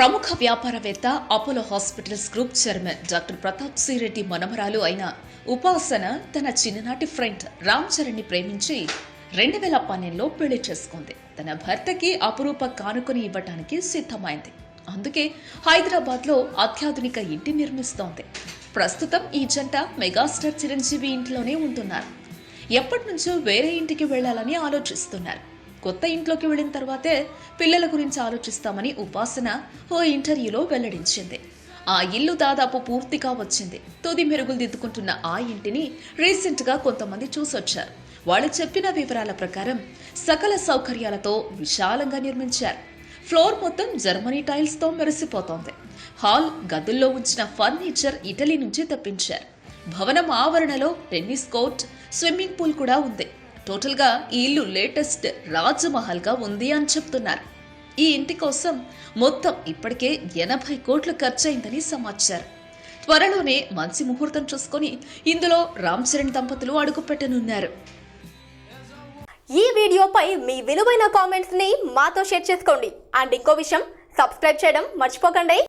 ప్రముఖ వ్యాపారవేత్త Apollo hospitals group chairman doctor Pratap C Reddy మనమరాలు అయిన ఉపాసన తన చిన్ననాటి ఫ్రెండ్ రామ్ చరణ్ ని ప్రేమించి 2012లో పెళ్లి చేసుకుంది. తన భర్తకి అపురూప కానుకని ఇవ్వటానికి సిద్ధమైంది. అందుకే హైదరాబాద్ లో అత్యాధునిక ఇంటి నిర్మిస్తోంది. ప్రస్తుతం ఈ జంట మెగాస్టార్ చిరంజీవి ఇంట్లోనే ఉంటున్నారు. ఎప్పటి నుంచో వేరే ఇంటికి వెళ్లాలని ఆలోచిస్తున్నారు. కొత్త ఇంట్లోకి వెళ్లిన తర్వాతే పిల్లల గురించి ఆలోచిస్తామని ఉపాసన ఓ ఇంటర్వ్యూలో వెల్లడించింది. ఆ ఇల్లు దాదాపు పూర్తిగా వచ్చింది. తుది మెరుగులు దిద్దుకుంటున్న ఆ ఇంటిని రీసెంట్ గా కొంతమంది చూసొచ్చారు. వాళ్ళు చెప్పిన వివరాల ప్రకారం సకల సౌకర్యాలతో విశాలంగా నిర్మించారు. ఫ్లోర్ మొత్తం జర్మనీ టైల్స్ తో మెరిసిపోతోంది. హాల్ గదుల్లో ఉంచిన ఫర్నిచర్ ఇటలీ నుంచి తెప్పించారు. భవనం ఆవరణలో టెన్నిస్ కోర్ట్, స్విమ్మింగ్ పూల్ కూడా ఉంది. టోటల్ గా ఈ ఇల్లు లేటెస్ట్ రాజమహల్ గా ఉంది అని చెప్తున్నారు. ఈ ఇంటి కోసం మొత్తం ఇప్పటికే 80 కోట్లు ఖర్చయిందని సమాచారం. త్వరలోనే మంచి ముహూర్తం చూసుకొని ఇందులో రామ్ చరణ్ దంపతులు అడుగుపెట్టనున్నారు. ఈ వీడియోపై మీ విలువైన కామెంట్స్ ని మాతో షేర్ చేసుకోండి. అండ్ ఇంకో విషయం, సబ్స్క్రైబ్ చేయడం మర్చిపోకండి.